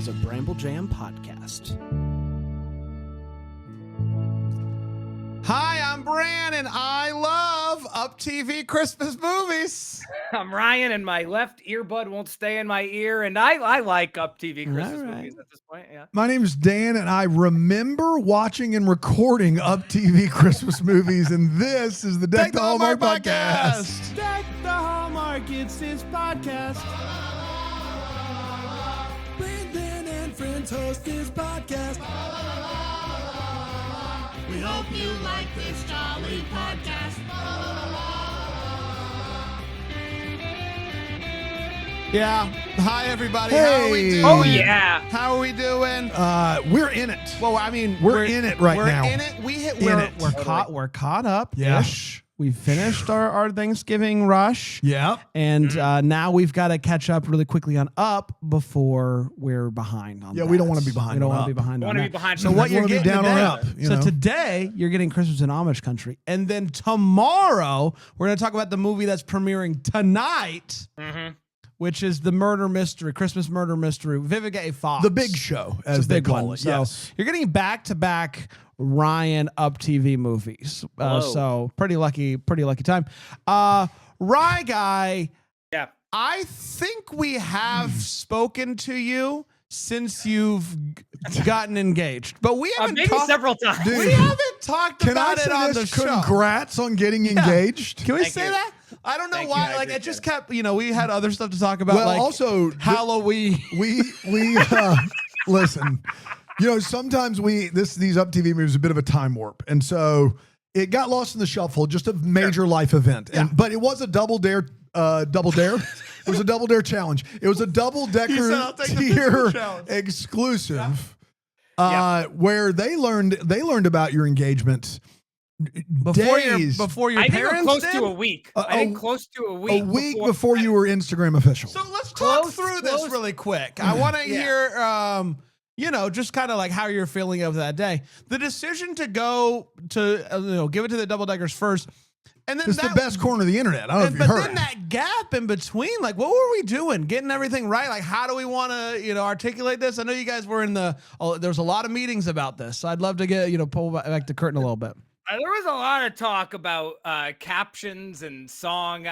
is a Bramble Jam podcast. Hi, I'm Bran, and I love UPtv Christmas movies. I'm Ryan, and my left earbud won't stay in my ear, and I like UPtv Christmas movies at this point. Yeah. My name is Dan, and I remember watching and recording UPtv Christmas movies, and this is the Deck the Hallmark podcast. Deck the Hallmark, it's his podcast. Brandon and friends host this podcast. We hope you like this jolly podcast. Yeah. Hi, everybody. Hey. How are we doing? Oh yeah. How are we doing? We're in it. Well, I mean, We're in it right now. We're in it. We're caught up. Ish. We finished our Thanksgiving rush. Yeah. And now we've got to catch up really quickly on Up before we're behind on that. We don't want to be behind. We don't on want to Up. be behind I on want to that. be behind. So some what You you're wanna be getting down or today, up, you know? today you're getting Christmas in Amish Country, and then tomorrow we're going to talk about the movie that's premiering tonight, which is the murder mystery, Christmas murder mystery, Vivica A. Fox. The big show, It's as a they big call one. it. So Yes. you're getting back-to-back Ryan UPtv movies. So pretty lucky time. Rye Guy. Yeah. I think we have spoken to you since you've gotten engaged, but we haven't Maybe talked several times. Dude. We haven't talked Can I about it say on the this? show. Congrats on getting engaged. Can we Thank say you. that? I don't know Thank why. you, I Like it appreciate just it. kept. We had other stuff to talk about. Well, like also, Halloween. we listen. Sometimes these UPtv movies are a bit of a time warp, and so it got lost in the shuffle. Just a major life event, but it was a double dare. It was a double dare challenge. It was a double He said, decker "I'll take the tier physical challenge." exclusive, where they learned about your engagement Before days, your I think we're parents close did? to a week. I think close to a a week. week before you were Instagram official. So let's talk Close, through this close. really quick. I want to hear, just kind of like how you're feeling of that day. The decision to go to, give it to the double deckers first, and then It's the best corner of the internet. I don't know if you But heard then it. that gap in between, like, what were we doing? Getting everything right? Like, how do we want to, articulate this? I know you guys were there was a lot of meetings about this. So I'd love to get, pull back the curtain a little bit. There was a lot of talk about captions and song,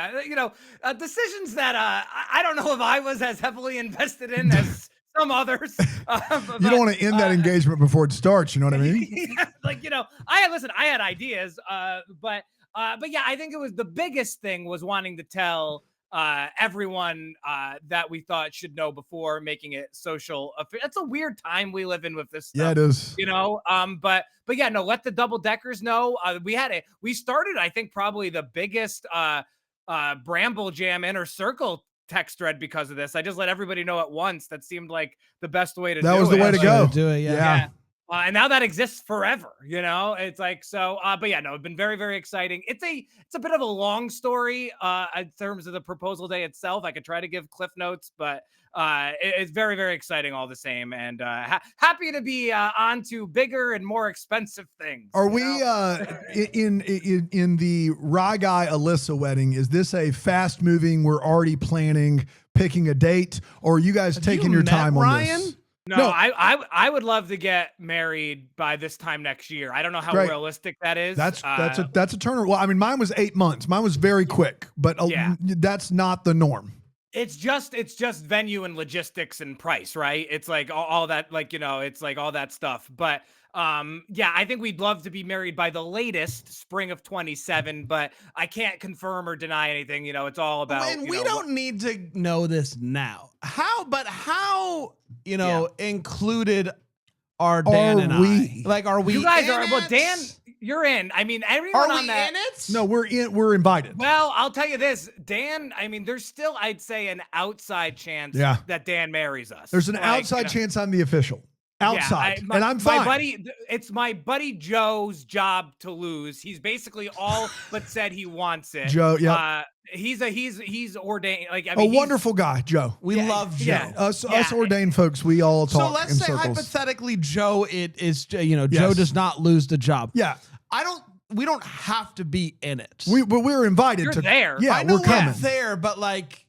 decisions that I don't know if I was as heavily invested in as some others. You don't want to end that engagement before it starts. You know what I mean? I had ideas, but yeah, I think it was the biggest thing was wanting to tell everyone that we thought should know before making it social. It's a weird time we live in with this stuff. Yeah, it is. But yeah, no, let the double deckers know. We started, I think, probably the biggest Bramble Jam Inner Circle text thread because of this. I just let everybody know at once. That seemed like the best way to do it. That was the way to go. Do it, Yeah. And now that exists forever, it's like, so, but yeah, no, it's been very, very exciting. It's a bit of a long story in terms of the proposal day itself. I could try to give cliff notes, but it's very, very exciting all the same. And happy to be on to bigger and more expensive things. Are we in the Rye Guy Alyssa wedding? Is this a fast moving? We're already planning, picking a date, or are you guys taking your time on this? No, I would love to get married by this time next year. I don't know how realistic that is. That's a turnaround. Well, I mean, mine was 8 months. Mine was very quick, but that's not the norm. It's just venue and logistics and price, right? It's like all that, it's like all that stuff. But I think we'd love to be married by the latest spring of 27, but I can't confirm or deny anything. It's all about. And we don't need to know this now. How included are Dan and I? Like, are we? You guys in are. it? Well, Dan, you're in. I mean, everyone Are on we that. in it? No, we're invited. Well, I'll tell you this, Dan. I mean, there's still, I'd say, an outside chance that Dan marries us. There's an outside chance I'm the official. Outside, and I'm fine. It's my buddy Joe's job to lose. He's basically all but said he wants it. Joe, yeah. He's ordained. Like, I A mean, wonderful guy, Joe. We love Joe. yeah. Us ordained folks, we all talk So let's in say circles. hypothetically, Joe, Joe Yes. does not lose the job. Yeah. We don't have to be in it. We're invited You're to there. Yeah, I know we're coming. there, but like,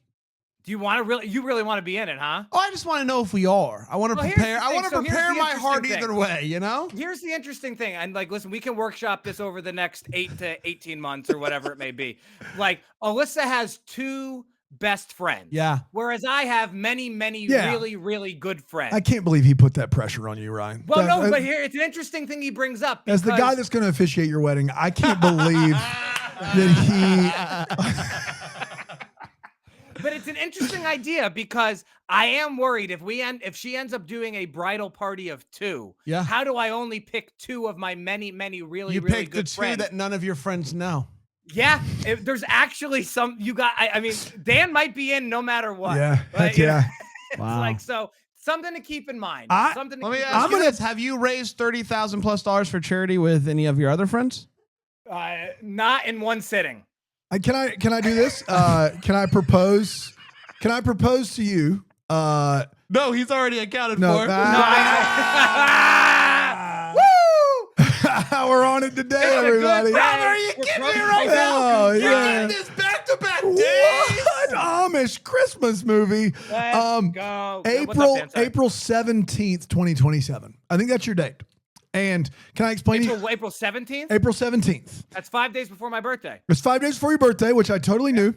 Do you want to really? You really want to be in it, huh? Oh, I just want to know if we are. I want to Well, here's prepare. the I thing. want to So here's prepare the my heart interesting either way. You know. Here's the interesting thing. And like, listen, we can workshop this over the next 8 to 18 months or whatever it may be. Like, Alyssa has 2 best friends. Yeah. Whereas I have many really, really good friends. I can't believe he put that pressure on you, Ryan. Well, no, but here it's an interesting thing he brings up. As the guy that's going to officiate your wedding, I can't believe that he. But it's an interesting idea because I am worried if she ends up doing a bridal party of 2. Yeah. How do I only pick 2 of my many really You really pick the good 2 friends? that none of your friends know. Yeah, there's actually some you got. I mean, Dan might be in no matter what. Yeah, But, heck yeah. It's Wow. like so something to keep in mind. Something to Let me keep in ask mind. you this: have you raised $30,000+ for charity with any of your other friends? Not in one sitting. Can I do this? Can I propose? Can I propose to you? No, he's already accounted No, for. we're on it today, It's a good everybody. day. Brother, are you We're kidding me proposing right now? Oh, You're yeah. getting this back-to-back days. What Amish Christmas movie? Let's go. What's April up, Dan? Sorry. April 17th, 2027. I think that's your date. And can I explain to you? April 17th? April 17th. That's 5 days before my birthday. It's 5 days before your birthday, which I totally knew.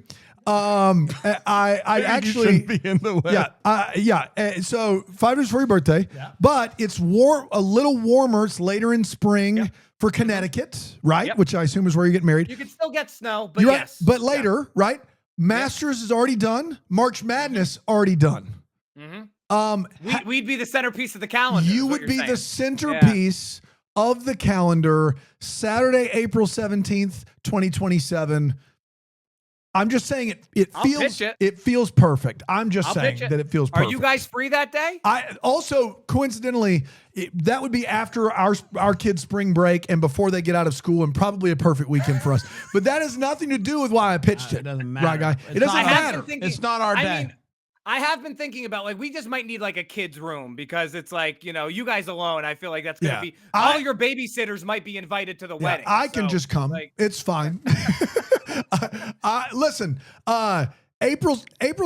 I actually be in the way. So 5 days before your birthday, but it's warm, a little warmer. It's later in spring for Connecticut, right? Yep. Which I assume is where you get married. You can still get snow, but You're right, yes. but later, right? Masters is already done. March Madness already done. We'd be the centerpiece of the calendar. You is what would you're be saying. the centerpiece of the calendar. Saturday, April 17th, 2027. I'm just saying it I'll feels pitch it. it feels perfect. I'm just I'll saying pitch it. that it feels Are perfect. you guys free that day? I also coincidentally that would be after our kids' spring break and before they get out of school, and probably a perfect weekend for us. But that has nothing to do with why I pitched it. It doesn't matter. Right, guy? It It's doesn't not- I have matter. been thinking- It's not our day. I mean, I have been thinking about like we just might need like a kid's room because it's like, you know, you guys alone. I feel like that's gonna Yeah. be all your babysitters might be invited to the wedding. I can So, just come. like- It's fine. Listen, April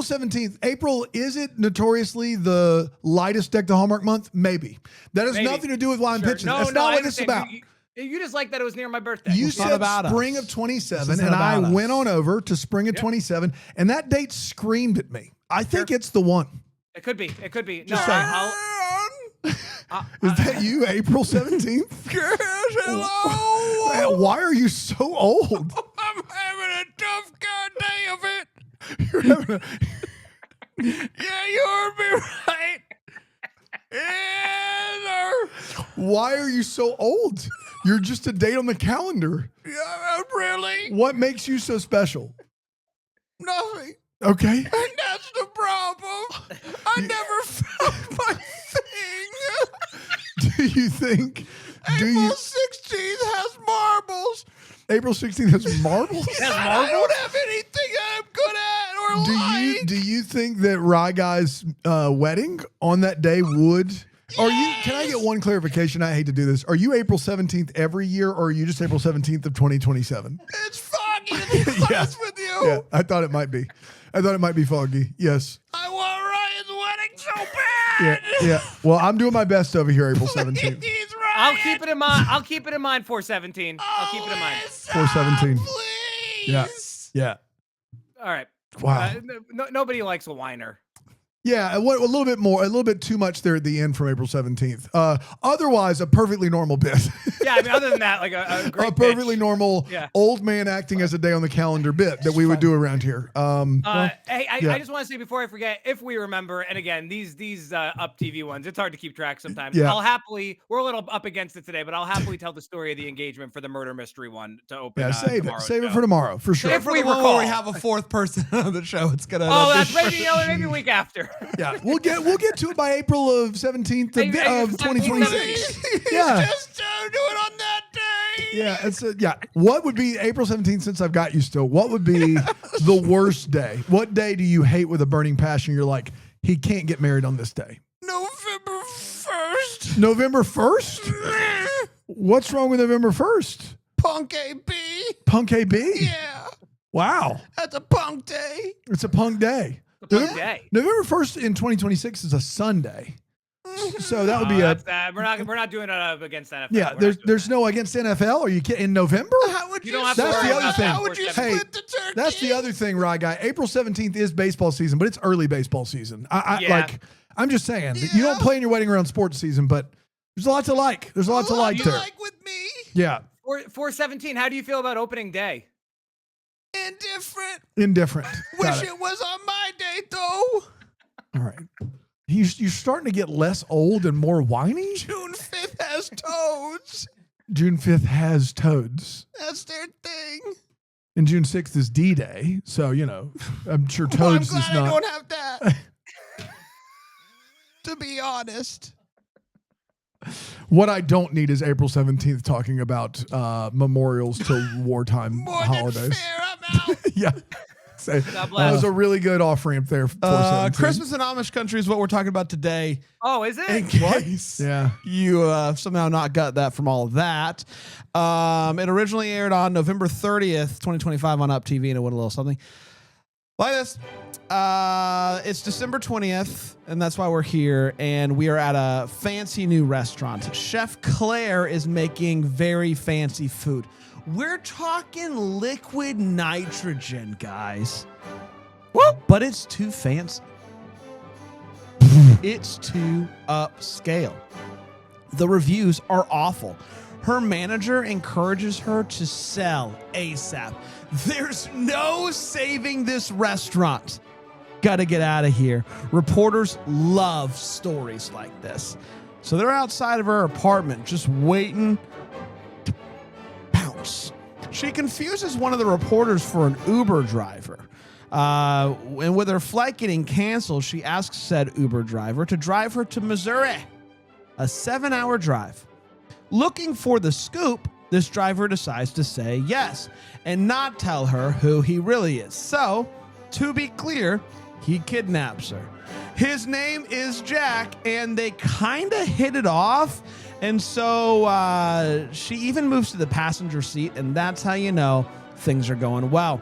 17th. April, is it notoriously the lightest deck to Hallmark month? Maybe. That has Maybe. nothing to do with why I'm Sure. pitching. No, That's no, not I what it's understand. about. You just like that it was near my birthday. You It's not said about spring us. of 27, This is and not I about went us. on over to spring of 27, and that date screamed at me. I think it's the one. It could be. It could be. Just no, saying. Is that you, April 17th? Yes, hello. Why are you so old? I'm having a tough day of it. You're having a- Yeah, you heard me right. Yeah, Why are you so old? You're just a date on the calendar. yeah, really? What makes you so special? Nothing. Okay. And that's the problem. I never found my thing. Do you think? April 16th has marbles. April 16th has marbles? I don't have anything I'm good at or like. Do you think that Rye Guy's wedding on that day would? Are you? Can I get one clarification? I hate to do this. Are you April 17th every year, or are you just April 17th of 2027? It's foggy to be honest with you. Yeah, I thought it might be. I thought it might be foggy. Yes. I want Ryan's wedding so bad. Yeah. Well, I'm doing my best over here, April 17th. He's Ryan. I'll keep it in mind. I'll keep it in mind for 17. I'll keep it in mind. 417. Please. Yeah. Yeah. All right. Wow. Nobody likes a whiner. Yeah, a little bit more, a little bit too much there at the end from April 17th. Otherwise, a perfully normal bit. Yeah, I mean, other than that, like a great A perfectly pitch. normal old man acting as a day on the calendar bit that we would do around here. Hey, I yeah. just want to say before I forget, if we remember, and again, these up TV ones, it's hard to keep track sometimes. Yeah. I'll happily, we're a little up against it today, but I'll happily tell the story of the engagement for the murder mystery one to open. Yeah, save it. tomorrow's Save it show. for tomorrow, for sure. If we Where recall. we have a fourth person on the show, it's gonna. Oh, that's maybe maybe a week after. Yeah, we'll get to it by April of 17th of 2026. Yeah. Just do it on that day. Yeah, yeah. What would be April 17th, since I've got you still? What would be the worst day? What day do you hate with a burning passion? You're like, he can't get married on this day. November 1st. November 1st? What's wrong with November 1st? Punk AB. Punk AB? Yeah, Wow. that's a punk day. It's a punk day. The perfect day. November 1st in 2026 is a Sunday. So that would be we're not doing it against NFL. Yeah, there's no against NFL. Are you kidding? In November? How would You you? don't have to That's worry the other about thing. that. How would you Hey, split the turkey? That's the other thing, Rye Guy. April 17th is baseball season, but it's early baseball season. I'm just saying, you don't play in your wedding around sports season, but there's a lot to like. There's a lot to like there. Like with me? Yeah. 4/17. How do you feel about opening day? Indifferent. Got Wish it. it was on my day though. All right. You're starting to get less old and more whiny. June 5th has toads. June 5th has toads. That's their thing. And June 6th is D-Day. So, I'm sure Well, I'm toads glad is I not. don't have that. To be honest. What I don't need is April 17th talking about memorials to wartime More holidays. than fair, I'm out. Yeah. So, God that bless. was a really good off ramp there. For 417. Christmas in Amish Country is what we're talking about today. Oh, is In it? case Yeah. you somehow not got that from all of that. It originally aired on November 30th, 2025 on UPtv, and it went a little something like this. It's December 20th, and that's why we're here, and we are at a fancy new restaurant. Chef Claire is making very fancy food. We're talking liquid nitrogen, guys. Woo! But it's too fancy. It's too upscale. The reviews are awful. Her manager encourages her to sell ASAP. There's no saving this restaurant. Gotta get out of here. Reporters love stories like this. So they're outside of her apartment just waiting to pounce. She confuses one of the reporters for an Uber driver. And with her flight getting canceled, she asks said Uber driver to drive her to Missouri, a 7-hour drive. Looking for the scoop, this driver decides to say yes and not tell her who he really is. So, to be clear, he kidnaps her. His name is Jack, and they kind of hit it off. And so she even moves to the passenger seat, and that's how you know things are going well.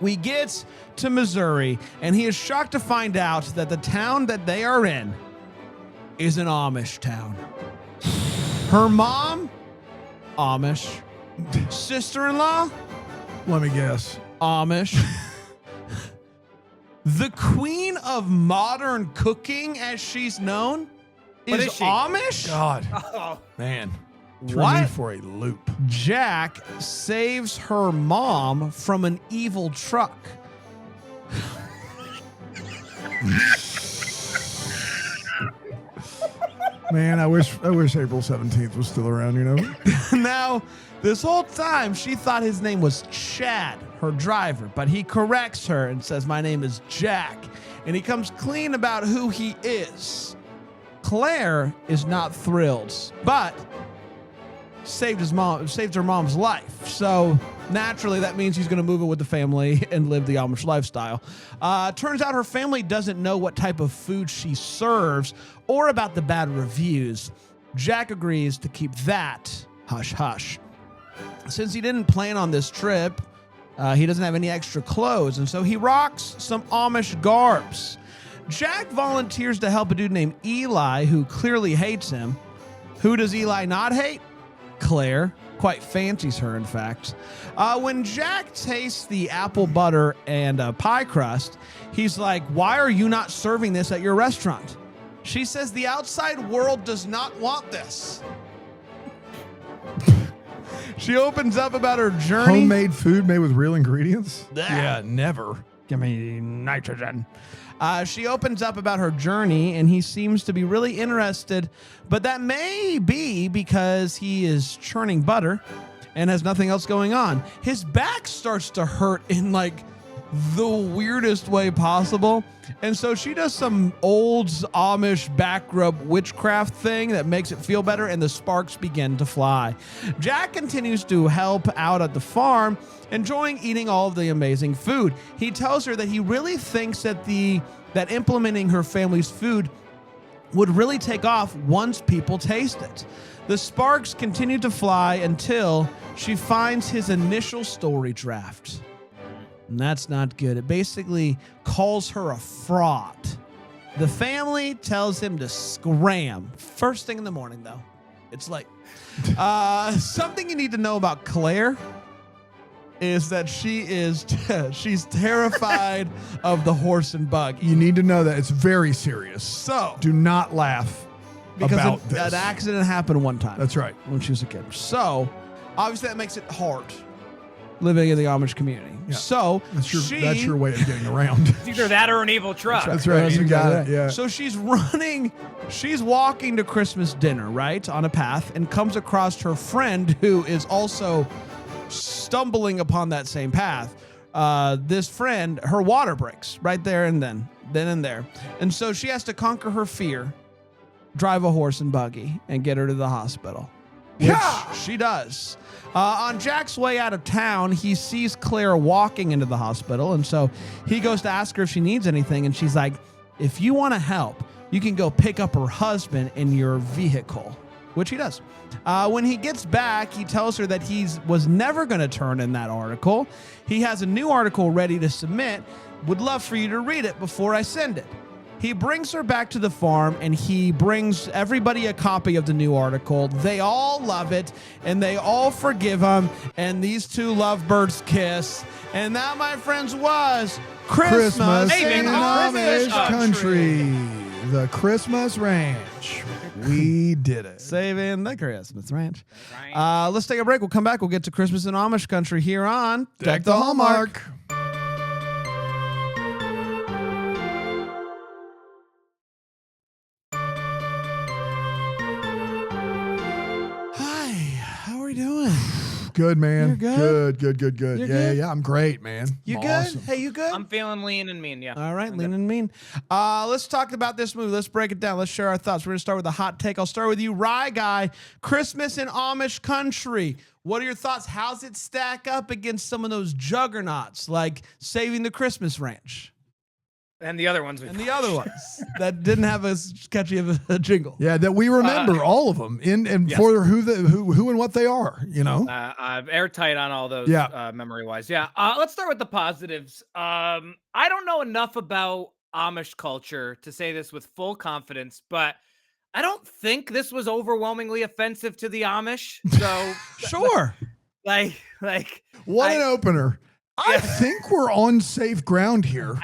We get to Missouri, and he is shocked to find out that the town that they are in is an Amish town. Her mom, Amish. Sister-in-law, Let me guess. Amish. The queen of modern cooking, as she's known, What is is she? Amish? God, Oh, man. Threw me What? for a loop. Jack saves her mom from an evil truck. Man, I wish April 17th was still around, Now, this whole time, she thought his name was Chad, her driver, but he corrects her and says, "My name is Jack," and he comes clean about who he is. Claire is not thrilled, but saved her mom's life. So naturally, that means he's going to move in with the family and live the Amish lifestyle. Turns out her family doesn't know what type of food she serves or about the bad reviews. Jack agrees to keep that hush hush. Since he didn't plan on this trip, he doesn't have any extra clothes, and so he rocks some Amish garbs. Jack volunteers to help a dude named Eli, who clearly hates him. Who does Eli not hate? Claire. Quite fancies her, in fact. When Jack tastes the apple butter and pie crust, he's like, "Why are you not serving this at your restaurant?" She says the outside world does not want this. She opens up about her journey. Homemade food made with real ingredients? Blech. Yeah, never. Give me nitrogen. She opens up about her journey, and he seems to be really interested, but that may be because he is churning butter and has nothing else going on. His back starts to hurt in like the weirdest way possible, and so she does some old Amish back rub witchcraft thing that makes it feel better, and the sparks begin to fly. Jack continues to help out at the farm, enjoying eating all of the amazing food. He tells her that he really thinks that that implementing her family's food would really take off once people taste it. The sparks continue to fly until she finds his initial story draft. And that's not good. It basically calls her a fraud. The family tells him to scram. First thing in the morning, though. It's like, something you need to know about Claire is that she's terrified of the horse and buggy. You need to know that it's very serious. So, Do not laugh because about this. an accident happened one time. That's right. When she was a kid. So, obviously that makes it hard living in the Amish community. Yeah. So, That's your way of getting around. It's either that or an evil truck. That's right. You got it. Yeah. So she's walking to Christmas dinner, right, on a path, and comes across her friend who is also stumbling upon that same path. This friend, her water breaks right there and then and there. And so she has to conquer her fear, drive a horse and buggy, and get her to the hospital, which she does. On Jack's way out of town, he sees Claire walking into the hospital, and so he goes to ask her if she needs anything, and she's like, if you want to help, you can go pick up her husband in your vehicle, which he does. When he gets back, he tells her that he was never going to turn in that article. He has a new article ready to submit. Would love for you to read it before I send it. He brings her back to the farm, and he brings everybody a copy of the new article. They all love it, and they all forgive him, and these two lovebirds kiss. And that, my friends, was Christmas Hey, in man, Amish Christmas Country. The Christmas Ranch. We did it. Saving the Christmas Ranch. Let's take a break. We'll come back. We'll get to Christmas in Amish Country here on Deck the Hallmark. Hi, how are we doing? Good, man. You're good? Good. You're Yeah, good? yeah, I'm great, man. You I'm good? awesome. Hey, you good? I'm feeling lean and mean, yeah. All right, I'm lean good. and mean. Let's talk about this movie. Let's break it down. Let's share our thoughts. We're going to start with a hot take. I'll start with you, Rye Guy. Christmas in Amish Country. What are your thoughts? How's it stack up against some of those juggernauts like Saving the Christmas Ranch And the other ones. and the other ones that didn't have as catchy of a jingle? Yeah, that we remember all of them and yes. for who and what they are, you know? Airtight on all those, Yeah. memory-wise. Yeah. Let's start with the positives. I don't know enough about Amish culture to say this with full confidence, but I don't think this was overwhelmingly offensive to the Amish. So, Sure. like, What an opener. I think we're on safe ground here.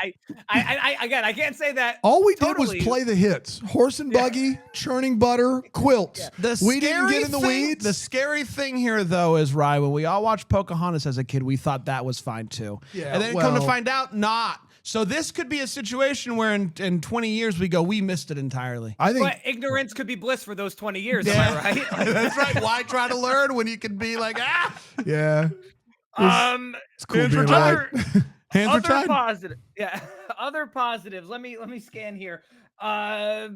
I can't say that. All we totally. did was play the hits. Horse and buggy, churning butter, quilts. We didn't get in the weeds. The scary thing here, though, is, Rye, when we all watched Pocahontas as a kid, we thought that was fine, too. Yeah, and then come to find out, not. So this could be a situation where in 20 years we go, we missed it entirely. I think But ignorance could be bliss for those 20 years. Am I right? That's right. Why try to learn when you can be like, yeah. It's cool being other, right. hands are other tied. positive, yeah. Other positives. Let me scan here. I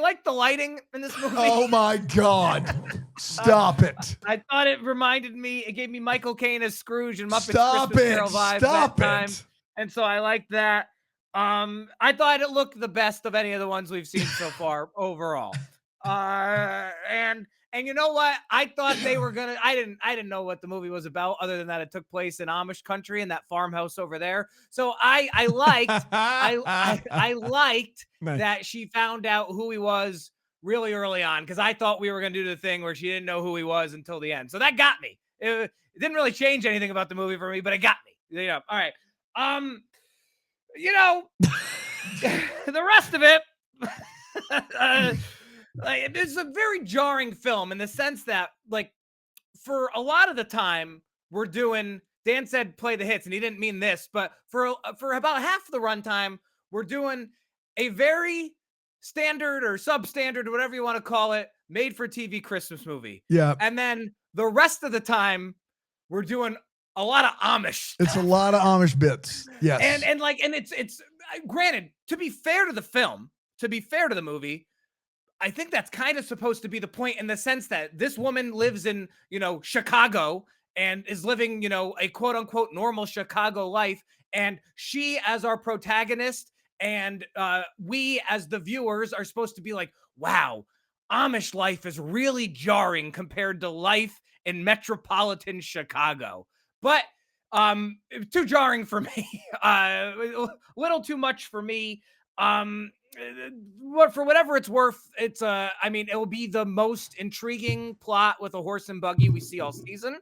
like the lighting in this movie. Oh my God. Stop it. I thought it reminded me. It gave me Michael Caine as Scrooge and Muppets Stop Christmas it. Carol vibes Stop that time, it. and so I like that. I thought it looked the best of any of the ones we've seen so far overall. And you know what? I thought they were gonna. I didn't know what the movie was about, other than that it took place in Amish country and that farmhouse over there. So I liked I liked Nice. that she found out who he was really early on, because I thought we were gonna do the thing where she didn't know who he was until the end. So that got me. It didn't really change anything about the movie for me, but it got me. Yeah. All right. You know, the rest of it. It's a very jarring film in the sense that, like, for a lot of the time we're doing. Dan said play the hits, and he didn't mean this, but for about half of the runtime, we're doing a very standard or substandard or whatever you want to call it, made for TV Christmas movie. Yeah. And then the rest of the time, we're doing a lot of Amish. It's a lot of Amish bits. Yes. And it's granted, to be fair to the film, to be fair to the movie, I think that's kind of supposed to be the point, in the sense that this woman lives in, Chicago, and is living, a quote unquote normal Chicago life. And she, as our protagonist, and we as the viewers, are supposed to be like, wow, Amish life is really jarring compared to life in metropolitan Chicago. But Too jarring for me. A little too much for me. For whatever it's worth, it's I mean, it will be the most intriguing plot with a horse and buggy we see all season.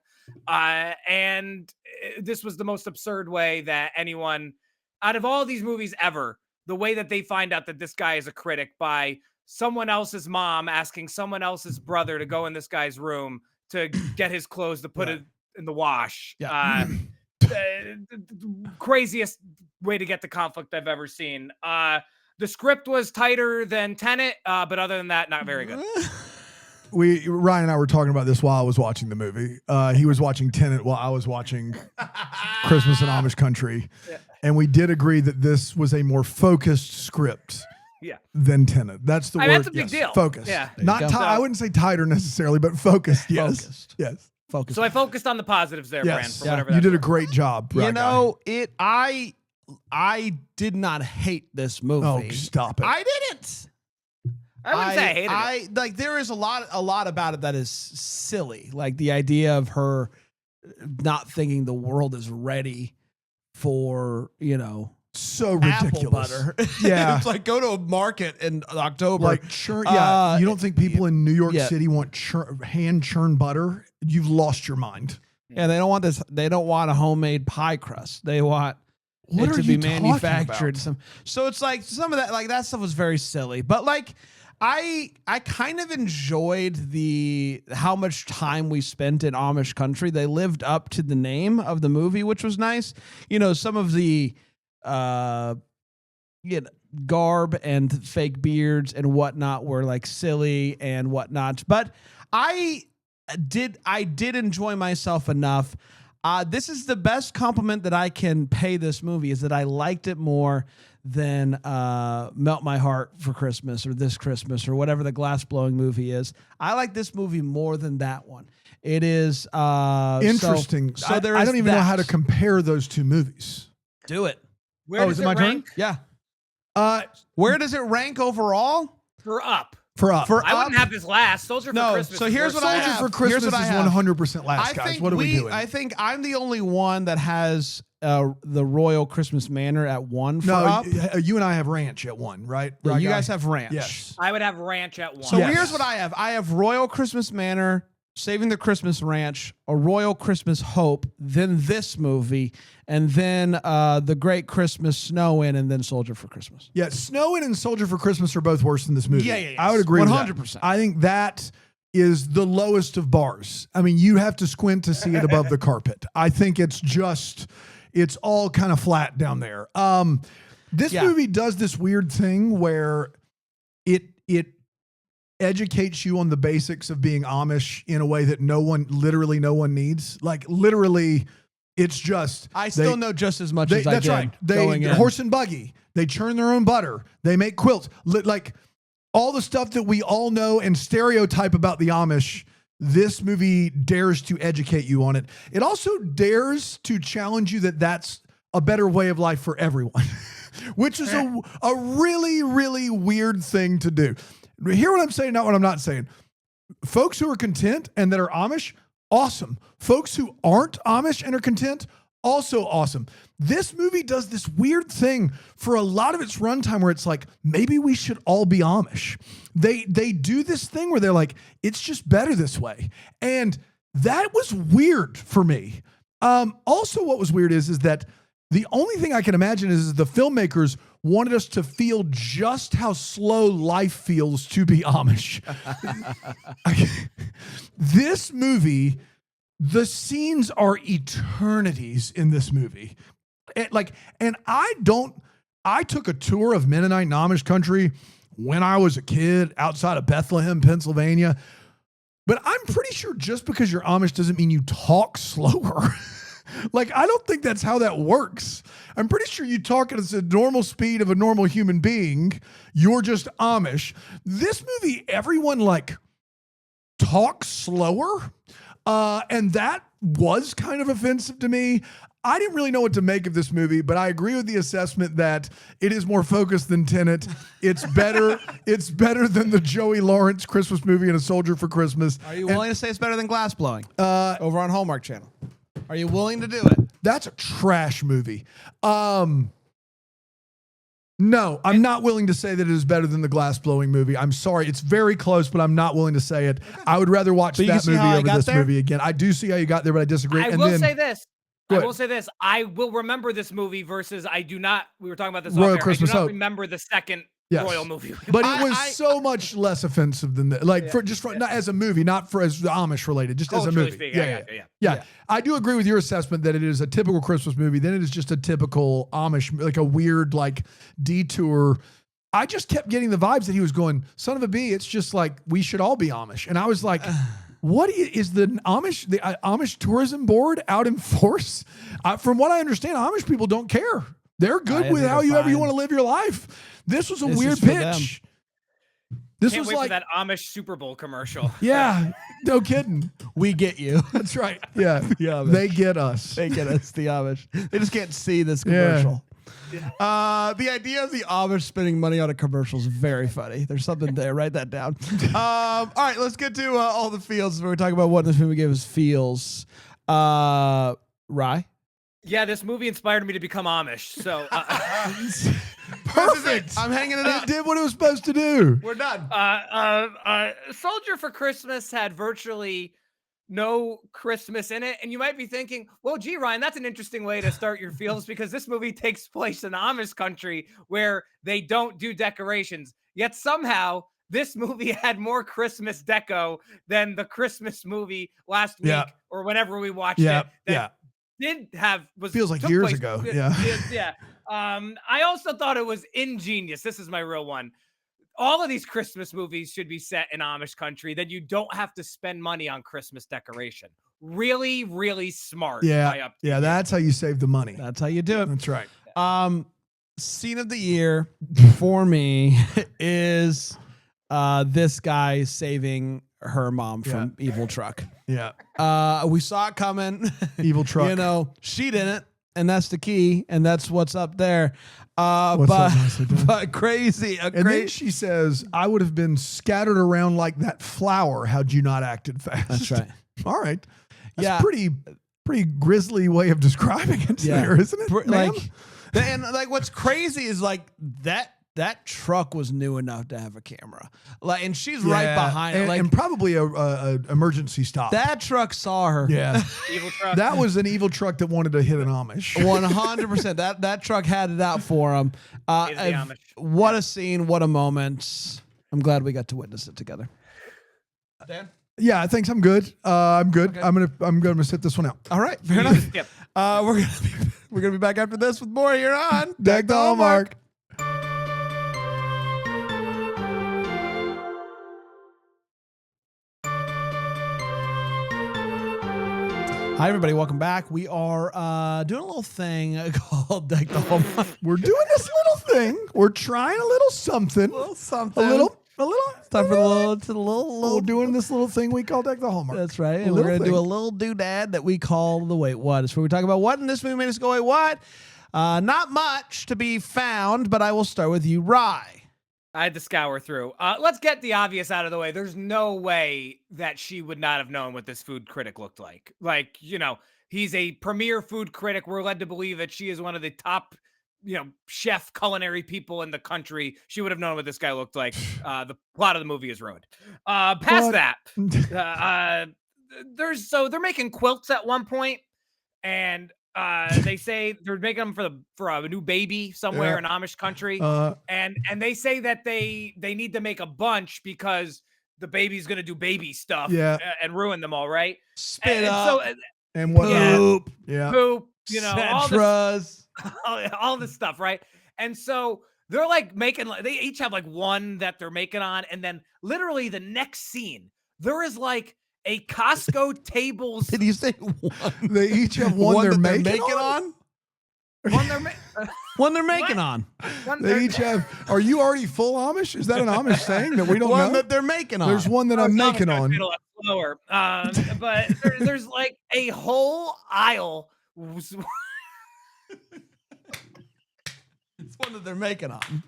And this was the most absurd way that anyone out of all these movies ever, the way that they find out that this guy is a critic by someone else's mom asking someone else's brother to go in this guy's room to get his clothes to put it in the wash. Yeah. Craziest way to get the conflict I've ever seen. The script was tighter than Tenet, but other than that, not very good. Ryan and I were talking about this while I was watching the movie. He was watching Tenet while I was watching Christmas in Amish Country. Yeah. And we did agree that this was a more focused script than Tenet. That's the word. That's a big deal. Focused. Yeah. Not I wouldn't say tighter necessarily, but focused. Yes. Focused. Yes. Focus. So I focused on the positives there, Bran, for whatever you that's did a worth. great job. You know, I did not hate this movie. Oh, stop it. I didn't. I wouldn't say I hated it. Like there is a lot about it that is silly. Like the idea of her not thinking the world is ready for, so apple ridiculous. butter. Yeah. It's like go to a market in October. Like churn. Yeah. You don't think people in New York yeah. City want hand churned butter? You've lost your mind. Yeah, they don't want this. They don't want a homemade pie crust. They want What it are to you be talking manufactured. about? So it's like some of that, like that stuff was very silly. But like I kind of enjoyed how much time we spent in Amish country. They lived up to the name of the movie, which was nice. Some of the garb and fake beards and whatnot were like silly and whatnot. But I did enjoy myself enough. This is the best compliment that I can pay this movie, is that I liked it more than Melt My Heart for Christmas or This Christmas or whatever the glass blowing movie is. I like this movie more than that one. It is interesting. So I don't even know how to compare those two movies. do it. Where does is it my turn? rank Yeah. Uh, Where does it rank overall? for Up? for Up. For I Up? wouldn't have this last. Soldier No, for Christmas. so is here's worse what I than Soldier have. for Christmas Here's what I is have. 100% last, guys. What are we doing? I think I'm the only one that has the Royal Christmas Manor at 1 for Up. you and I have Ranch at 1, right? Yeah, Right, you guys guys? have Ranch. Yes. I would have Ranch at 1. So Yes. here's what I have. I have Royal Christmas Manor, Saving the Christmas Ranch, A Royal Christmas Hope, then this movie, and then The Great Christmas Snow In, and then Soldier for Christmas. Yeah, Snow In and Soldier for Christmas are both worse than this movie. Yeah. I would agree with 100%. that. I think that is the lowest of bars. I mean, you have to squint to see it above the carpet. I think it's all kind of flat down there. This movie does this weird thing where it educates you on the basics of being Amish in a way that literally no one needs. Like literally, it's just I still know just as much as I that's did right. going in. Horse and buggy. They churn their own butter. They make quilts. Like all the stuff that we all know and stereotype about the Amish. This movie dares to educate you on it. It also dares to challenge you that that's a better way of life for everyone, which is a really, really weird thing to do. Hear what I'm saying, not what I'm not saying. Folks who are content and that are Amish, awesome. Folks who aren't Amish and are content, also awesome. This movie does this weird thing for a lot of its runtime where it's like, maybe we should all be Amish. They do this thing where they're like, it's just better this way. And that was weird for me. Also, what was weird is that the only thing I can imagine is the filmmakers wanted us to feel just how slow life feels to be Amish. This movie, the scenes are eternities in this movie. I took a tour of Mennonite and Amish country when I was a kid outside of Bethlehem, Pennsylvania. But I'm pretty sure just because you're Amish doesn't mean you talk slower. Like, I don't think that's how that works. I'm pretty sure you talk at the normal speed of a normal human being. You're just Amish. This movie, everyone talks slower. And that was kind of offensive to me. I didn't really know what to make of this movie, but I agree with the assessment that it is more focused than Tenet. It's better. It's better than the Joey Lawrence Christmas movie and A Soldier for Christmas. Are you willing to say it's better than glass blowing over on Hallmark Channel? Are you willing to do it? That's a trash movie. No, I'm not willing to say that it is better than the glass blowing movie. I'm sorry. It's very close, but I'm not willing to say it. Okay. I would rather watch that movie over this movie again. I do see how you got there, but I disagree. I will say this. I will remember this movie versus I do not. We were talking about this Royal Christmas. I do not remember the second Royal movie. But it was so much less offensive than that. Like not as a movie, not for as Amish related, just as a movie. Yeah. I do agree with your assessment that it is a typical Christmas movie. Then it is just a typical Amish, like a weird like detour. I just kept getting the vibes that he was going, son of a bee. It's just like we should all be Amish, and I was like. What is the Amish tourism board out in force? From what I understand, Amish people don't care. They're good with however you want to live your life. This was a weird pitch. This Can't was wait like for that Amish Super Bowl commercial. Yeah, no kidding. We get you. That's right. Yeah, they get us. They get us. The Amish. They just can't see this commercial. Yeah. The idea of the Amish spending money on a commercial is very funny. There's something there. Write that down. All right, let's get to all the feels. We're talking about what this movie gave us feels. Rye? Yeah, this movie inspired me to become Amish. So perfect. I'm hanging it up. It did what it was supposed to do. We're done. Soldier for Christmas had virtually no Christmas in it. And you might be thinking, well, gee, Ryan, that's an interesting way to start your feels because this movie takes place in Amish country where they don't do decorations. Yet somehow this movie had more Christmas deco than the Christmas movie last week or whenever we watched it. Feels like years ago. I also thought it was ingenious. This is my real one. All of these Christmas movies should be set in Amish country. Then you don't have to spend money on Christmas decoration. Really, really smart. Yeah, that's how you save the money. That's how you do it. That's right. Scene of the year for me is this guy saving her mom from Evil Truck. Yeah. We saw it coming. Evil Truck. You know, she didn't, and that's the key, and that's what's up there. But crazy. And then she says, I would have been scattered around like that flower had you not acted fast. That's right. All right. That's pretty grisly way of describing it there, isn't it? And what's crazy is like that truck was new enough to have a camera. Like, and she's right behind it. And probably a emergency stop. That truck saw her. Yeah. Evil Truck. That was an evil truck that wanted to hit an Amish. 100%. That truck had it out for him. What a scene. What a moment. I'm glad we got to witness it together. Dan? Yeah, thanks. I'm good. I'm good. Okay. I'm gonna sit this one out. All right. Fair enough. We're gonna be back after this with more here on Deck the Hallmark. Hi, everybody. Welcome back. We are doing a little thing called Deck the Hallmark. We're doing this little thing. We're trying a little something. A little something. A little. It's time for the little. We're doing this little thing we call Deck the Hallmark. That's right. And we're going to do a little doodad that we call the Wait What. It's where we talk about what in this movie made us go, wait, what? Not much to be found, but I will start with you, Rye. I had to scour through. Let's get the obvious out of the way. There's no way that she would not have known what this food critic looked like. Like, you know, he's a premier food critic. We're led to believe that she is one of the top, chef culinary people in the country. She would have known what this guy looked like. The plot of the movie is ruined. Past that, they're making quilts at one point, and they say they're making them for a new baby somewhere in Amish country, and they say that they need to make a bunch because the baby's gonna do baby stuff and ruin them all, right? Spit up and what poop, poop, all this stuff, right? And so they're like they each have like one that they're making on, and then literally the next scene there is like a Costco tables. Did you say one? They each have one they're making on? One they're making on. They each have. Are you already full Amish? Is that an Amish saying that we don't know? One that they're making on. There's one that I'm making on. Slower. But there's like a whole aisle. It's one that they're making on.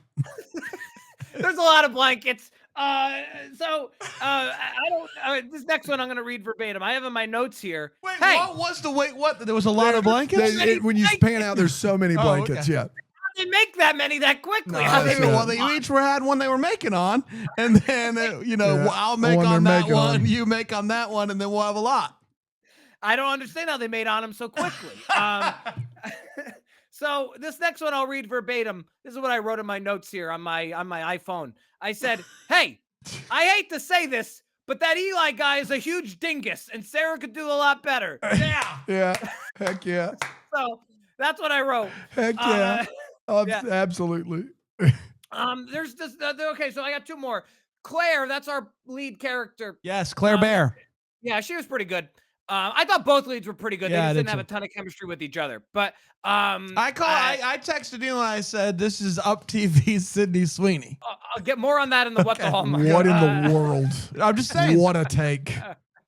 There's a lot of blankets. I don't. This next one I'm going to read verbatim. I have in my notes here. Wait, hey, what was the wait? What? There was a lot of blankets. When you pan out, there's so many blankets. okay. Yeah. how they make that many that quickly? No, How that's they it. Well, they each had one they were making on, and then I'll make one on they're that making one, on. you make on that one, and then we'll have a lot. I don't understand how they made on them so quickly. So this next one I'll read verbatim. This is what I wrote in my notes here on my iPhone. I said, "Hey, I hate to say this, but that Eli guy is a huge dingus, and Sarah could do a lot better." Yeah. Yeah. Heck yeah. So that's what I wrote. Heck yeah. yeah. Absolutely. There's this. Okay, so I got two more. Claire, that's our lead character. Yes, Claire Bear. Yeah, she was pretty good. I thought both leads were pretty good. Yeah, They I just did didn't have a ton of chemistry with each other. But I texted you and I said this is UPtv Sydney Sweeney. I'll get more on that in the What the Hallmark. What in the world? I'm just saying. What a take.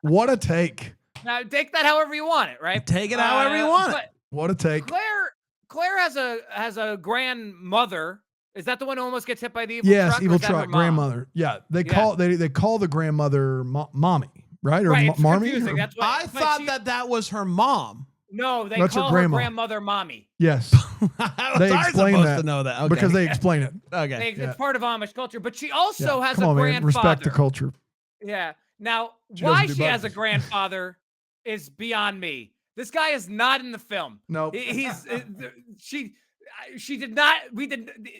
What a take. Now take that however you want it, right? Take it however you want it. But What a take. Claire has a grandmother. Is that the one who almost gets hit by the evil truck? Yes, or evil is that her truck, mom? grandmother. Yeah, they call the grandmother mommy, right? Or Right, it's marmy? confusing. Or- That's what I thought that was her mom. No, they That's her call her grandma. grandmother mommy. Yes, How they was I explain supposed that to know that? Okay. because they explain it. okay. It's part of Amish culture, but she also Yeah. has Come a on, man. grandfather. Respect the culture. Yeah. Now, She why doesn't do she has a both. grandfather is beyond me. This guy is not in the film. Nope. She did not.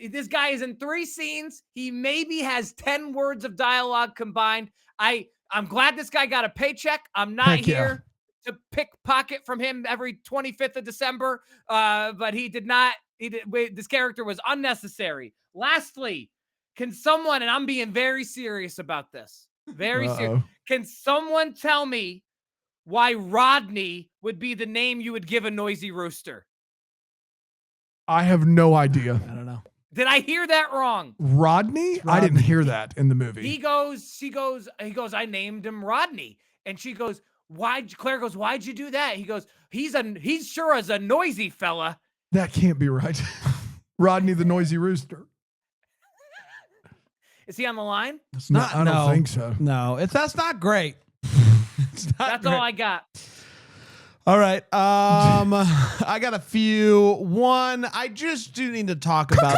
This guy is in 3 scenes. He maybe has 10 words of dialogue combined. I'm glad this guy got a paycheck. I'm not Heck yeah. here to pickpocket from him every 25th of December. But he did not. This character was unnecessary. Lastly, can someone, and I'm being very serious about this, very serious. Can someone tell me why Rodney would be the name you would give a noisy rooster? I have no idea. I don't know. Did I hear that wrong? Rodney? I didn't hear that in the movie. He goes, I named him Rodney. And she goes, Claire goes, why'd you do that? He goes, he's sure as a noisy fella. That can't be right. Rodney the noisy rooster. Is he on the line? It's No, not. I don't no. think so. No, that's not great. It's not That's great. all I got. All right. I got a few. One, I just do need to talk about.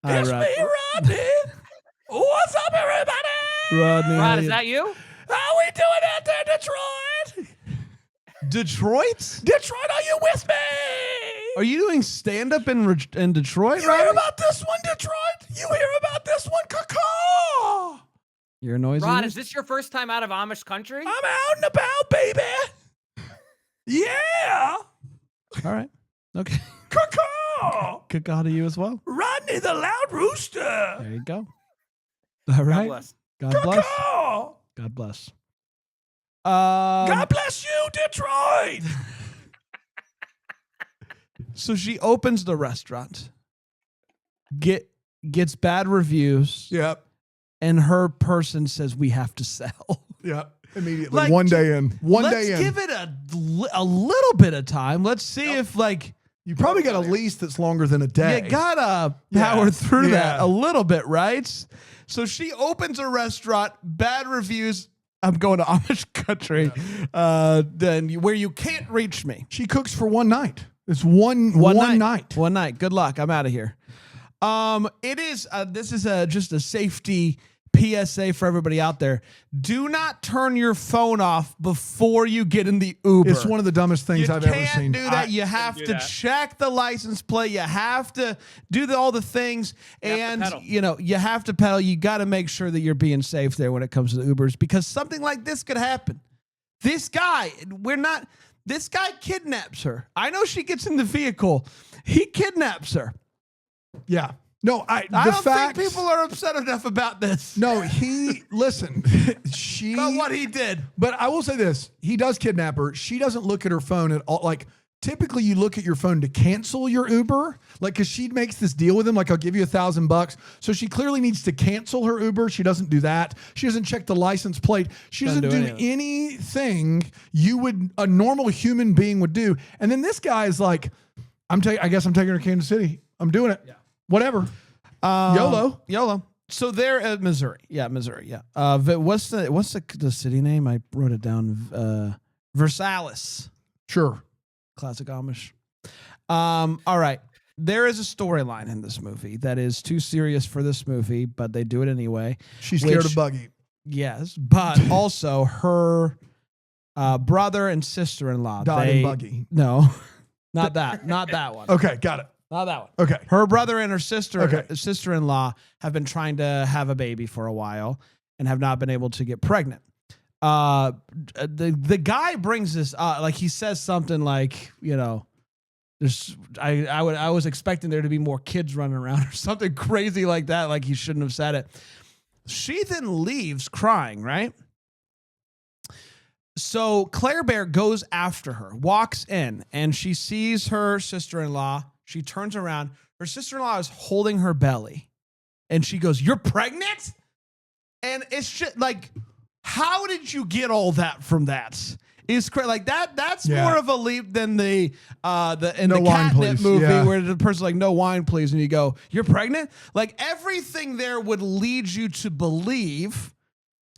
Hi, Rod. Rodney. What's up, everybody? Rodney. Rod, is that you? How we doing out there, Detroit? Detroit? Detroit, are you with me? Are you doing stand-up in Detroit, You hear Rodney? about this one, Detroit? You hear about this one, caw? You're a noisy. Rod, rooster? is this your first time out of Amish country? I'm out and about, baby. Yeah. All right. Okay. Caw. Good God to you as well. Rodney the loud rooster. There you go. All right. bless. God bless. Caw. God bless. God bless you, Detroit. So she opens the restaurant, gets bad reviews, Yep. and her person says we have to sell. Yep. Immediately. Like, One day in. Let's day in. give it a little bit of time. Let's see if You probably got a lease that's longer than a day. you gotta power through that Yeah. a little bit, right? So she opens a restaurant, bad reviews. I'm going to Amish country, then where you can't reach me. She cooks for one night. It's one night. One night. Good luck. I'm out of here. It is. This is just a safety PSA for everybody out there. Do not turn your phone off before you get in the Uber. It's one of the dumbest things You I've ever can't seen. do that. You have do to that. check the license plate. You have to do all the things, have to and pedal. you have to pedal. You got to make sure that you're being safe there when it comes to the Ubers, because something like this could happen. This guy kidnaps her. I know she gets in the vehicle. He kidnaps her. Yeah. No, I don't think people are upset enough about this. No, listen, About what he did. But I will say this. He does kidnap her. She doesn't look at her phone at all. Like, typically you look at your phone to cancel your Uber. Like, cause she makes this deal with him. Like, I'll give you $1,000. So she clearly needs to cancel her Uber. She doesn't do that. She doesn't check the license plate. She doesn't do anything a normal human being would do. And then this guy is like, I guess I'm taking her to Kansas City. I'm doing it. Yeah. Whatever. YOLO. So they're at Missouri. Yeah, Missouri. Yeah. What's the city name? I wrote it down. Versailles. Sure. Classic Amish. All right. There is a storyline in this movie that is too serious for this movie, but they do it anyway. She's scared of Buggy. Yes, but also her brother and sister-in-law. Buggy. No, not that. Not that one. Okay, got it. Not that one. Okay. Her brother and her sister-in-law have been trying to have a baby for a while and have not been able to get pregnant. The guy brings this like he says something like, you know, I was expecting there to be more kids running around or something crazy like that. Like he shouldn't have said it. She then leaves crying, right? So Claire Bear goes after her, walks in, and she sees her sister-in-law. She turns around. Her sister-in-law is holding her belly. And she goes, "You're pregnant?" And it's just like, how did you get all that from that? It's like that. That's more of a leap than the Catnip movie where the person's like, "No wine, please," and you go, "You're pregnant." Like everything there would lead you to believe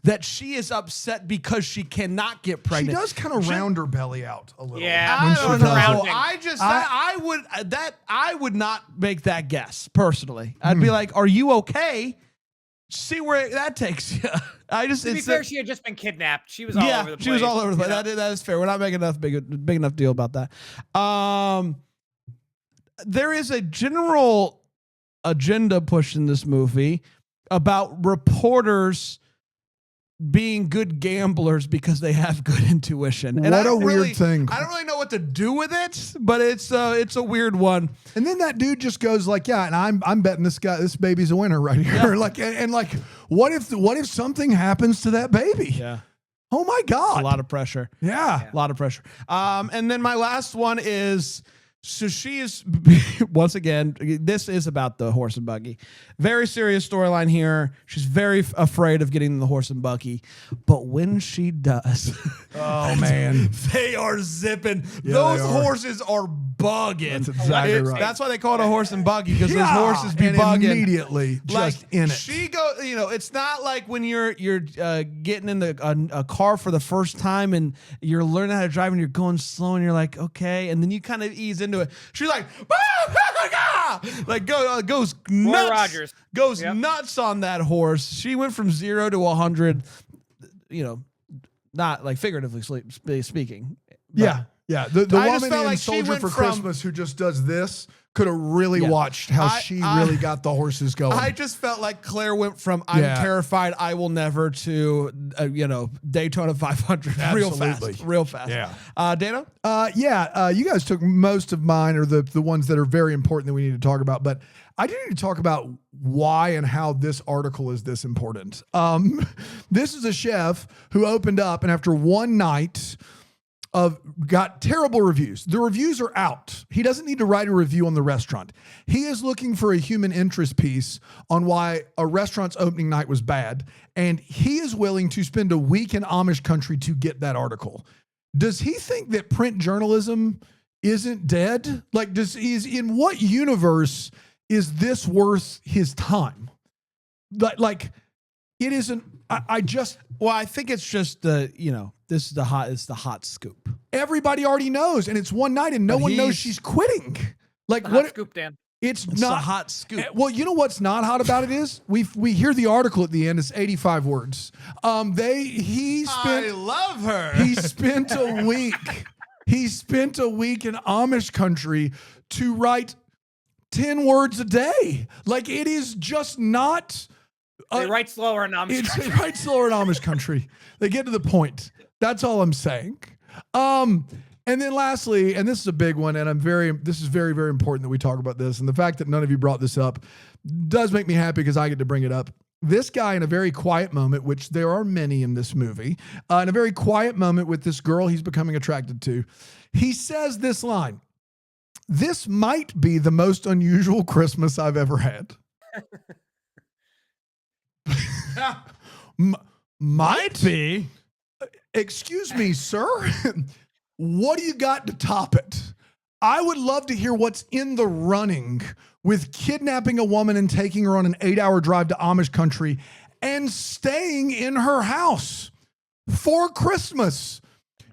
that she is upset because she cannot get pregnant. She does kind of round her belly out a little. Yeah, I don't know. rounding. I would not make that guess personally. I'd be like, "Are you okay?" See where that takes you. To be fair, she had just been kidnapped. She was all over the place. She was all over the place. That is fair. We're not making enough big enough deal about that. There is a general agenda push in this movie about reporters being good gamblers because they have good intuition. And what a weird thing. I don't really know what to do with it, but it's a weird one. And then that dude just goes like, "Yeah, and I'm betting this baby's a winner right here." Yeah. Like, and like, what if something happens to that baby? Yeah. Oh my God. A lot of pressure. Yeah. A lot of pressure. And then my last one is, so she is, once again, this is about the horse and buggy. Very serious storyline here. She's very afraid of getting the horse and buggy. But when she does, oh man, they are zipping. Yeah, those horses are bugging. That's exactly right. That's why they call it a horse and buggy, because those horses be and bugging. Immediately just in it. She go, you know, it's not like when you're getting in a car for the first time and you're learning how to drive and you're going slow and you're like, okay, and then you kind of ease into it. She's like, like goes nuts. Rogers goes nuts on that horse. She went from 0 to 100. You know, not like figuratively speaking. Yeah. The woman in like Soldier for Christmas who just does this could have really watched how she really got the horses going. I just felt like Claire went from "I'm terrified, I will never" to Daytona 500 real fast. Yeah. Dana? You guys took most of mine, or the ones that are very important that we need to talk about, but I do need to talk about why and how this article is this important. This is a chef who opened up, and after one night got terrible reviews. The reviews are out. He doesn't need to write a review on the restaurant. He is looking for a human interest piece on why a restaurant's opening night was bad, and he is willing to spend a week in Amish country to get that article. Does he think that print journalism isn't dead? Like, in what universe is this worth his time? Like it isn't. I think it's just this is the hot scoop. Everybody already knows, and it's one night, and no one knows she's quitting. Like what? Scoop, Dan. It's not a hot scoop. Well, you know what's not hot about it is we hear the article at the end. It's 85 words. I love her. He spent a week. He spent a week in Amish country to write 10 words a day. Like, it is just not. They write slower in Amish country. They write slower in Amish country. They get to the point. That's all I'm saying. And then lastly, and this is a big one, and this is very, very important that we talk about this. And the fact that none of you brought this up does make me happy because I get to bring it up. This guy, in a very quiet moment, which there are many in this movie, in a very quiet moment with this girl he's becoming attracted to, he says this line: "This might be the most unusual Christmas I've ever had." Might be. Excuse me, sir. What do you got to top it? I would love to hear what's in the running with kidnapping a woman and taking her on an 8-hour drive to Amish country and staying in her house for Christmas.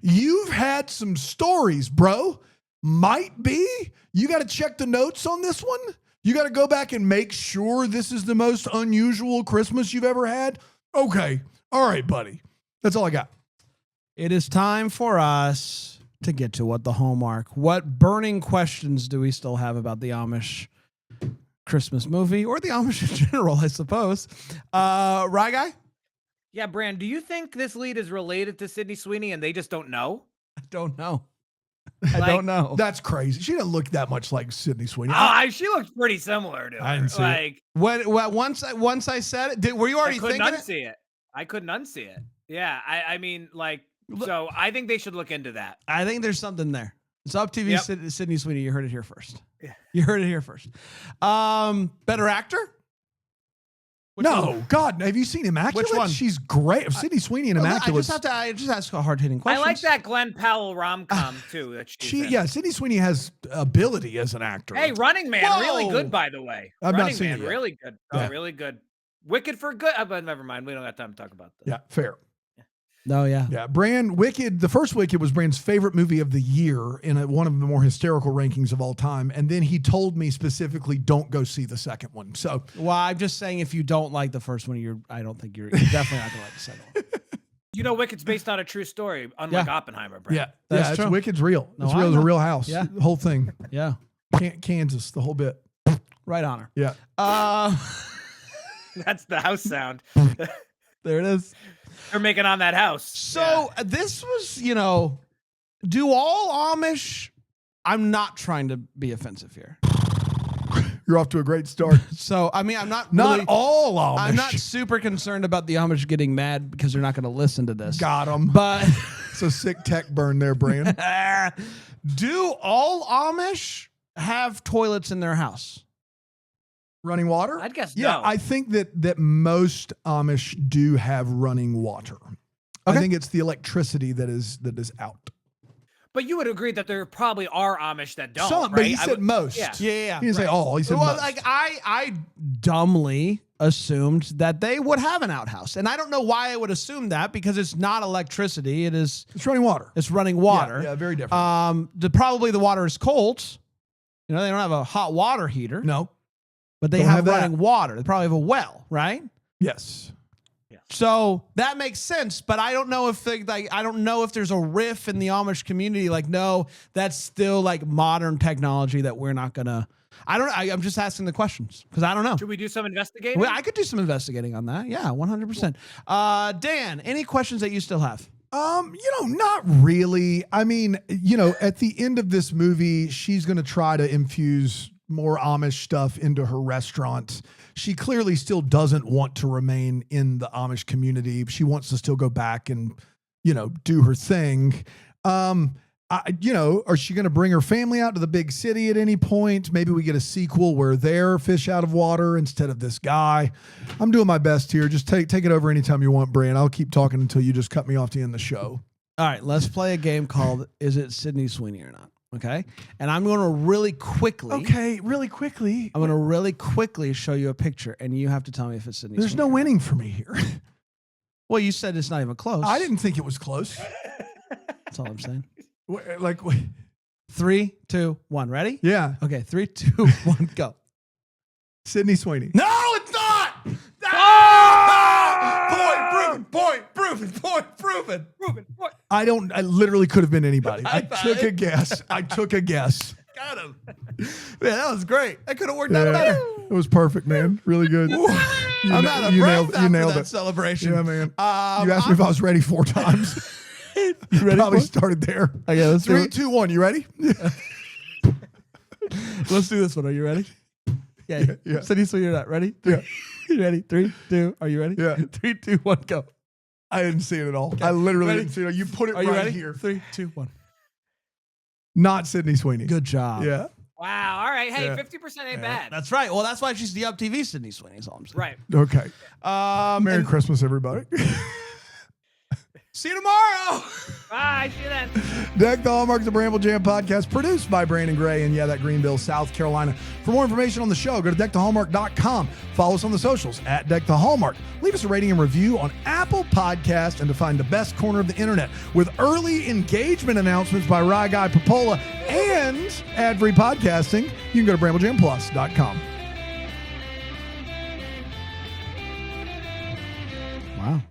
You've had some stories, bro. Might be. You got to check the notes on this one. You got to go back and make sure this is the most unusual Christmas you've ever had. Okay. All right, buddy. That's all I got. It is time for us to get to what burning questions do we still have about the Amish Christmas movie or the Amish in general, I suppose. Rye Guy? Yeah, Bran, do you think this lead is related to Sydney Sweeney and they just don't know? I don't know. Like, I don't know. That's crazy. She doesn't look that much like Sydney Sweeney. She looks pretty similar to her. I didn't see like, What once I said it, were you already thinking it? I couldn't unsee it. Yeah, I mean, like, so I think they should look into that. I think there's something there. It's UPtv. Yep. Sydney Sweeney. You heard it here first. Yeah. You heard it here first. Better actor? Which No, one? God, have you seen Immaculate? Which one? She's great. Sydney Sweeney and Immaculate. I just ask a hard-hitting question. I like that Glenn Powell rom-com too. That she's in. Sydney Sweeney has ability as an actor. Hey, Running Man, Whoa! really good, by the way. I've not Running seen Man, it yet. really good. Yeah. Oh, really good. Wicked for good. But never mind. We don't have time to talk about that. Yeah, fair. No, yeah. Yeah, Wicked, the first Wicked was Brand's favorite movie of the year in one of the more hysterical rankings of all time. And then he told me specifically, don't go see the second one. So, Well, I'm just saying if you don't like the first one, I don't think you're definitely not going to like the second one. You know, Wicked's based on a true story, unlike Yeah. Oppenheimer, Brad. That's it's true. Wicked's real. No, It's I real as a know. real house. Yeah. The whole thing. Yeah. Kansas, the whole bit. Right on her. Yeah. That's the house sound. There it is. They're making on that house. So this was, do all Amish, I'm not trying to be offensive here. You're off to a great start. So, I mean, I'm not Not really, all Amish. I'm not super concerned about the Amish getting mad because they're not going to listen to this. Got them. But It's a sick tech burn there, Brand. do all Amish have toilets in their house? Running water? I'd guess Yeah, no. I think that most Amish do have running water. I Okay. think it's the electricity that is out. But you would agree that there probably are Amish that don't, Some, right? but he I said would- most. Yeah. Yeah. He didn't say all. He said Well, most. like I dumbly assumed that they would have an outhouse, and I don't know why I would assume that because it's not electricity; it's running water. it's running water. Yeah, very different. Probably the water is cold. They don't have a hot water heater. No. But they Don't have have that. running water. They probably have a well, right? Yes. So that makes sense. But I don't know if I don't know if there's a riff in the Amish community. Like, no, that's still like modern technology that we're not gonna. I'm just asking the questions because I don't know. Should we do some investigating? Well, I could do some investigating on that. Yeah, 100%. Dan, any questions that you still have? Not really. I mean, at the end of this movie, she's going to try to infuse more Amish stuff into her restaurant. She clearly still doesn't want to remain in the Amish community. She wants to still go back and, do her thing. Are she going to bring her family out to the big city at any point? Maybe we get a sequel where they're fish out of water instead of this guy. I'm doing my best here. Just take it over anytime you want, Brian. I'll keep talking until you just cut me off to end the show. All right, let's play a game called Is It Sydney Sweeney or Not? Okay. And I'm going to really quickly. Okay, really quickly. I'm going to really quickly show you a picture, and you have to tell me if it's Sydney There's Sweeney. no winning for me here. Well, you said it's not even close. I didn't think it was close. That's all I'm saying. Like, 3, 2, 1. Ready? yeah, Okay. 3, 2, 1, go. Sydney Sweeney. No, it's not. Point proven. I literally could have been anybody. I thought took it- a guess. Got him. Man, that was great. That could have worked out Yeah, better. it was perfect, man. Really good. I'm out of breath after that celebration. Yeah, man. You asked me if I was ready 4 times. You ready? Probably for it? started there. Okay, let's do 3, it. 2, 1. You ready? Let's do this one. Are you ready? Yeah. Yeah. Sydney Sweeney or Not? Ready? Yeah. You ready? 3, 2. Are you ready? Yeah. 3, 2, 1, go. I didn't see it at all. I literally Ready? didn't see it. You put it Are you right ready? here. 3, 2, 1. Not Sydney Sweeney. Good job. Yeah. Wow. All right. Hey, Yeah. 50% ain't bad. That's right. Well, that's why she's the UPtv Sydney Sweeney. Is all I'm saying. Right. Okay. Merry And Christmas, everybody. See you tomorrow. Bye. See you then. Deck the Hallmark, the Bramble Jam podcast, produced by Brandon Gray and that Greenville, South Carolina. For more information on the show, go to deckthehallmark.com. Follow us on the socials at Deck the Hallmark. Leave us a rating and review on Apple Podcasts, and to find the best corner of the internet with early engagement announcements by Rye Guy Popola and ad-free podcasting, you can go to bramblejamplus.com. Wow.